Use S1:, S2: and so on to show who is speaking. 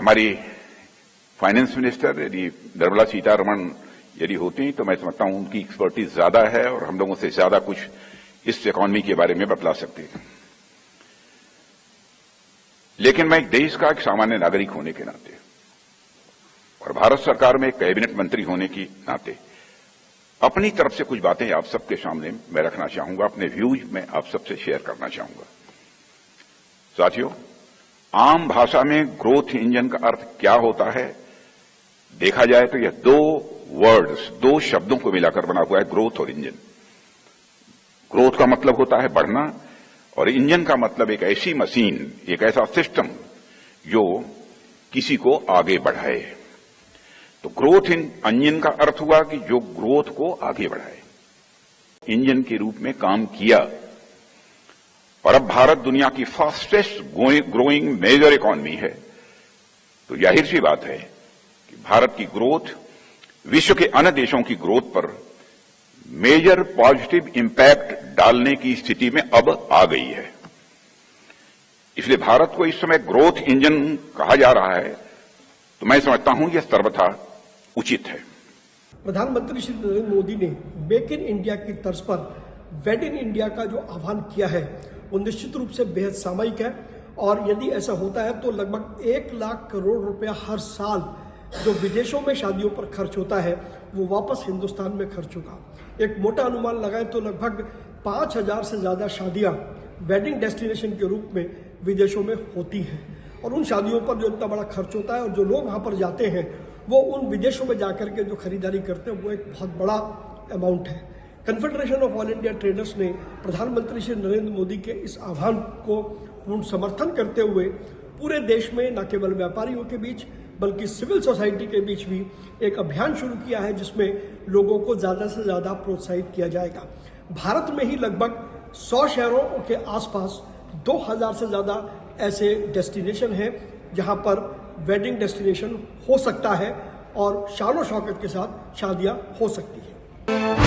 S1: हमारी finance minister यदि निर्मला सीतारमण यदि होती तो मैं समझता हूं उनकी एक्सपर्टीज ज्यादा है और हम लोगों से ज्यादा कुछ इस इकॉनमी के बारे में बतला सकती है। लेकिन मैं एक देश का एक सामान्य नागरिक होने के नाते और भारत सरकार में एक कैबिनेट मंत्री होने के नाते अपनी तरफ से कुछ बातें आप सबके सामने मैं रखना चाहूंगा, अपने व्यूज में आप सबसे शेयर करना चाहूंगा। साथियों, आम भाषा में ग्रोथ इंजन का अर्थ क्या होता है देखा जाए तो यह दो शब्दों को मिलाकर बना हुआ है, ग्रोथ और इंजन। ग्रोथ का मतलब होता है बढ़ना और इंजन का मतलब एक ऐसी मशीन, एक ऐसा सिस्टम जो किसी को आगे बढ़ाए। तो ग्रोथ इंजन का अर्थ हुआ कि जो ग्रोथ को आगे बढ़ाए, इंजन के रूप में काम किया। और अब भारत दुनिया की फास्टेस्ट ग्रोइंग मेजर इकॉनमी है, तो जाहिर सी बात है कि भारत की ग्रोथ विश्व के अन्य देशों की ग्रोथ पर मेजर पॉजिटिव इंपैक्ट डालने की स्थिति में अब आ गई है। इसलिए भारत को इस समय ग्रोथ इंजन कहा जा रहा है, तो मैं समझता हूं यह सर्वथा उचित है।
S2: प्रधानमंत्री श्री नरेंद्र मोदी ने मेक इन इंडिया की तर्ज पर वेड इन इंडिया का जो आह्वान किया है वो निश्चित रूप से बेहद सामयिक है। और यदि ऐसा होता है तो लगभग 1 लाख करोड़ रुपया हर साल जो विदेशों में शादियों पर खर्च होता है वो वापस हिंदुस्तान में खर्च होगा। एक मोटा अनुमान लगाएं तो लगभग 5,000 से ज्यादा शादियां वेडिंग डेस्टिनेशन के रूप में विदेशों में होती हैं। और उन शादियों पर जो इतना बड़ा खर्च होता है और जो लोग वहां पर जाते हैं वो उन विदेशों में जाकर के जो खरीदारी करते हैं वो एक बहुत बड़ा अमाउंट है। Confederation of all India traders ने प्रधानमंत्री श्री नरेंद्र मोदी के इस आह्वान को पूर्ण समर्थन करते हुए पूरे देश में न केवल व्यापारियों के बीच बल्कि सिविल सोसाइटी के बीच भी एक अभियान शुरू किया है जिसमें लोगों को ज्यादा से ज्यादा प्रोत्साहित किया जाएगा। भारत में ही लगभग 100 शहरों के आसपास 2000 से ज्यादा ऐसे डेस्टिनेशन हैं जहां पर वेडिंग डेस्टिनेशन हो सकता है और शान और शौकत के साथ शादियां हो सकती हैं।